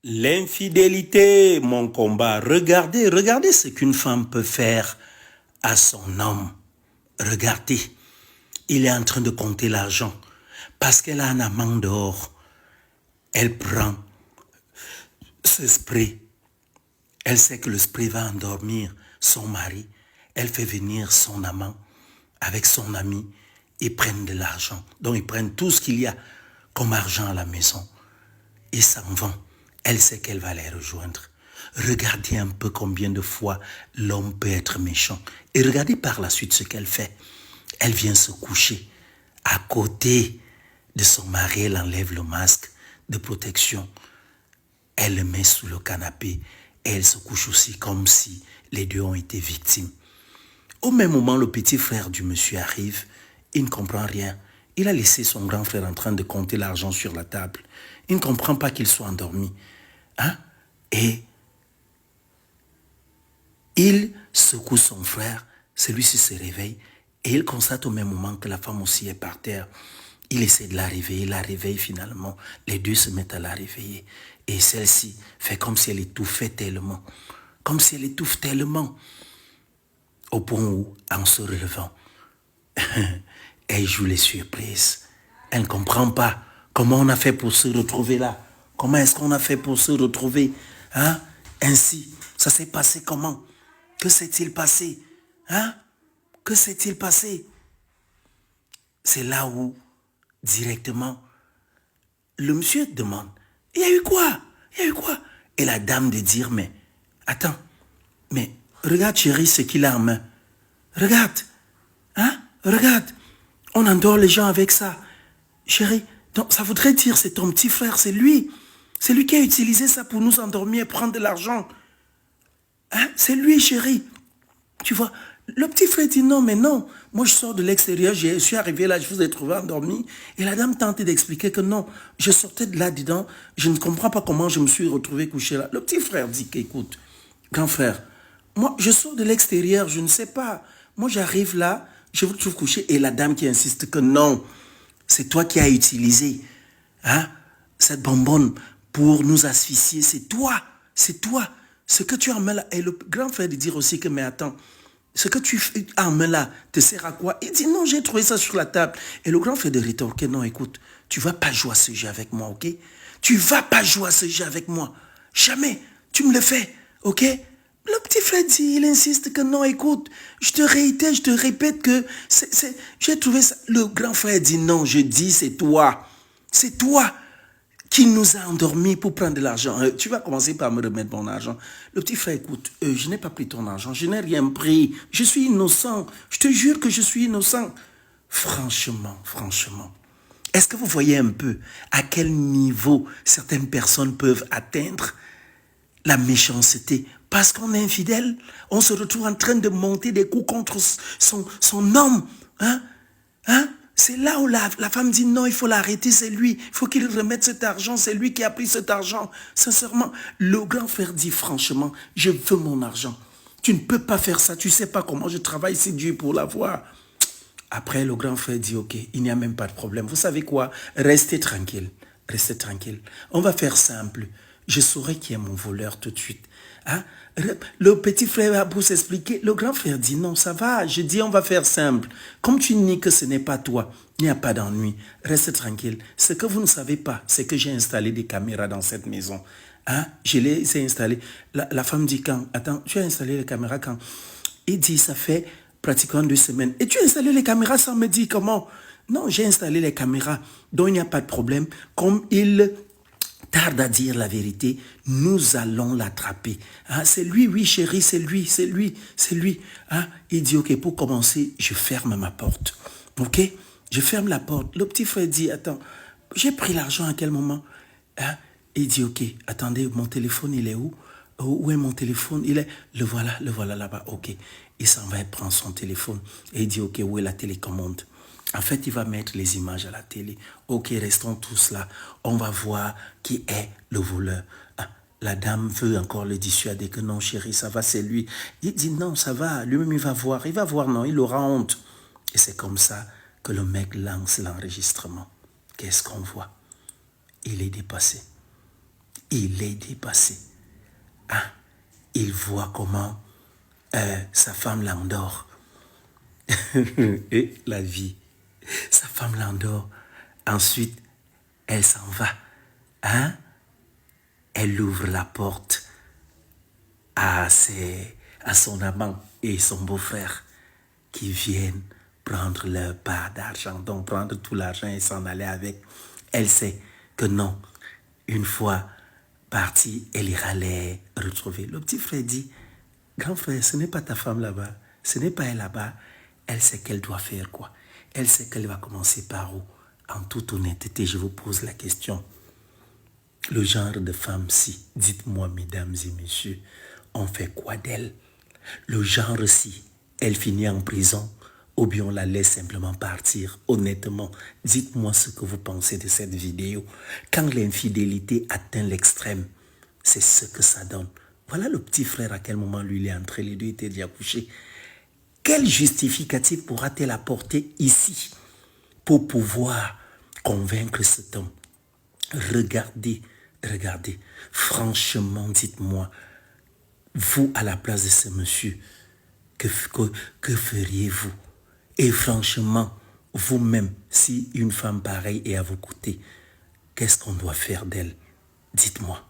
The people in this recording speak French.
L'infidélité, mon combat. Regardez ce qu'une femme peut faire à son homme. Regardez, il est en train de compter l'argent. Parce qu'elle a un amant dehors. Elle prend ce spray. Elle sait que le spray va endormir son mari. Elle fait venir son amant avec son ami. Ils prennent de l'argent. Donc ils prennent tout ce qu'il y a comme argent à la maison. Ils s'en vont. Elle sait qu'elle va les rejoindre. Regardez un peu combien de fois l'homme peut être méchant. Et regardez par la suite ce qu'elle fait. Elle vient se coucher à côté de son mari. Elle enlève le masque de protection. Elle le met sous le canapé. Et elle se couche aussi comme si les deux ont été victimes. Au même moment, le petit frère du monsieur arrive. Il ne comprend rien. Il a laissé son grand frère en train de compter l'argent sur la table. Il ne comprend pas qu'il soit endormi. Et il secoue son frère. Celui-ci se réveille. Et il constate au même moment que la femme aussi est par terre. Il essaie de la réveiller. Il la réveille finalement. Les deux se mettent à la réveiller. Et celle-ci fait comme si elle étouffait tellement. Comme si elle étouffe tellement. Au point où, en se relevant, elle joue les surprises. Elle ne comprend pas comment on a fait pour se retrouver là. Comment est-ce qu'on a fait pour se retrouver ainsi? Ça s'est passé comment? Que s'est-il passé? Que s'est-il passé? C'est là où, directement, le monsieur demande, il y a eu quoi? Il y a eu quoi? Et la dame de dire, mais, attends, mais regarde chérie ce qu'il a en main. Regarde, regarde, on endort les gens avec ça. Chérie, donc ça voudrait dire c'est ton petit frère, c'est lui. C'est lui qui a utilisé ça pour nous endormir et prendre de l'argent. C'est lui, chérie. Tu vois, le petit frère dit non, mais non. Moi, je sors de l'extérieur, je suis arrivé là, je vous ai trouvé endormi. Et la dame tente d'expliquer que non, je sortais de là-dedans, je ne comprends pas comment je me suis retrouvé couché là. Le petit frère dit qu'écoute, grand frère, moi, je sors de l'extérieur, je ne sais pas. Moi, j'arrive là, je vous trouve couché. Et la dame qui insiste que non, c'est toi qui as utilisé cette bonbonne pour nous asphyxier. C'est toi, c'est toi. Ce que tu as en main là. Et le grand frère de dire aussi que, mais attends, ce que tu as en main là te sert à quoi? Il dit non, j'ai trouvé ça sur la table. Et le grand frère de rétorquer, non, écoute, tu ne vas pas jouer à ce jeu avec moi, ok? Tu ne vas pas jouer à ce jeu avec moi. Jamais. Tu me le fais, ok? Le petit frère dit, il insiste que non, écoute, je te réitère, je te répète que j'ai trouvé ça. Le grand frère dit non, je dis c'est toi. C'est toi qui nous a endormis pour prendre de l'argent. Tu vas commencer par me remettre mon argent. Le petit frère, écoute, je n'ai pas pris ton argent, je n'ai rien pris. Je suis innocent. Je te jure que je suis innocent. Franchement. Est-ce que vous voyez un peu à quel niveau certaines personnes peuvent atteindre la méchanceté? Parce qu'on est infidèle, on se retrouve en train de monter des coups contre son homme. C'est là où la femme dit non, il faut l'arrêter, c'est lui. Il faut qu'il remette cet argent, c'est lui qui a pris cet argent. Sincèrement, le grand frère dit franchement, je veux mon argent. Tu ne peux pas faire ça, tu ne sais pas comment je travaille si dur pour l'avoir. Après, le grand frère dit, ok, il n'y a même pas de problème. Vous savez quoi? Restez tranquille. Restez tranquille. On va faire simple. Je saurai qui est mon voleur tout de suite. Le petit frère a beau s'expliquer. Le grand frère dit, non, ça va. Je dis, on va faire simple. Comme tu nies que ce n'est pas toi, il n'y a pas d'ennui. Restez tranquille. Ce que vous ne savez pas, c'est que j'ai installé des caméras dans cette maison. Je les ai installées. La femme dit quand? Attends, tu as installé les caméras quand? Il dit, ça fait pratiquement 2 semaines. Et tu as installé les caméras sans me dire comment? Non, j'ai installé les caméras, donc il n'y a pas de problème. Comme il tarde à dire la vérité, nous allons l'attraper. C'est lui, oui chérie, c'est lui. Il dit, ok, pour commencer, je ferme ma porte. Ok? Je ferme la porte. Le petit frère dit, attends, j'ai pris l'argent à quel moment? Il dit, ok, attendez, mon téléphone, il est où? Où est mon téléphone? Le voilà là-bas, ok. Il s'en va, il prend son téléphone et il dit, ok, où est la télécommande? En fait, il va mettre les images à la télé. Ok, restons tous là. On va voir qui est le voleur. La dame veut encore le dissuader que non, chérie, ça va, c'est lui. Il dit non, ça va. Lui-même, il va voir. Il va voir, non, il aura honte. Et c'est comme ça que le mec lance l'enregistrement. Qu'est-ce qu'on voit? Il est dépassé. Il est dépassé. Hein? Il voit comment sa femme l'endort. Et la vie. Sa femme l'endort. Ensuite, elle s'en va. Hein? Elle ouvre la porte à son amant et son beau-frère qui viennent prendre leur part d'argent, donc prendre tout l'argent et s'en aller avec. Elle sait que non, une fois partie, elle ira les retrouver. Le petit frère dit, grand frère, ce n'est pas ta femme là-bas, ce n'est pas elle là-bas. Elle sait qu'elle doit faire quoi? Elle sait qu'elle va commencer par où? En toute honnêteté, je vous pose la question. Le genre de femme-ci, dites-moi mesdames et messieurs, on fait quoi d'elle? Le genre-ci, elle finit en prison ou bien on la laisse simplement partir? Honnêtement, dites-moi ce que vous pensez de cette vidéo. Quand l'infidélité atteint l'extrême, c'est ce que ça donne. Voilà le petit frère à quel moment lui il est entré, les deux étaient déjà couchés. Quel justificatif pourra-t-elle apporter ici pour pouvoir convaincre cet homme? Regardez, franchement, dites-moi, vous à la place de ce monsieur, que feriez-vous? Et franchement, vous-même, si une femme pareille est à vos côtés, qu'est-ce qu'on doit faire d'elle? Dites-moi.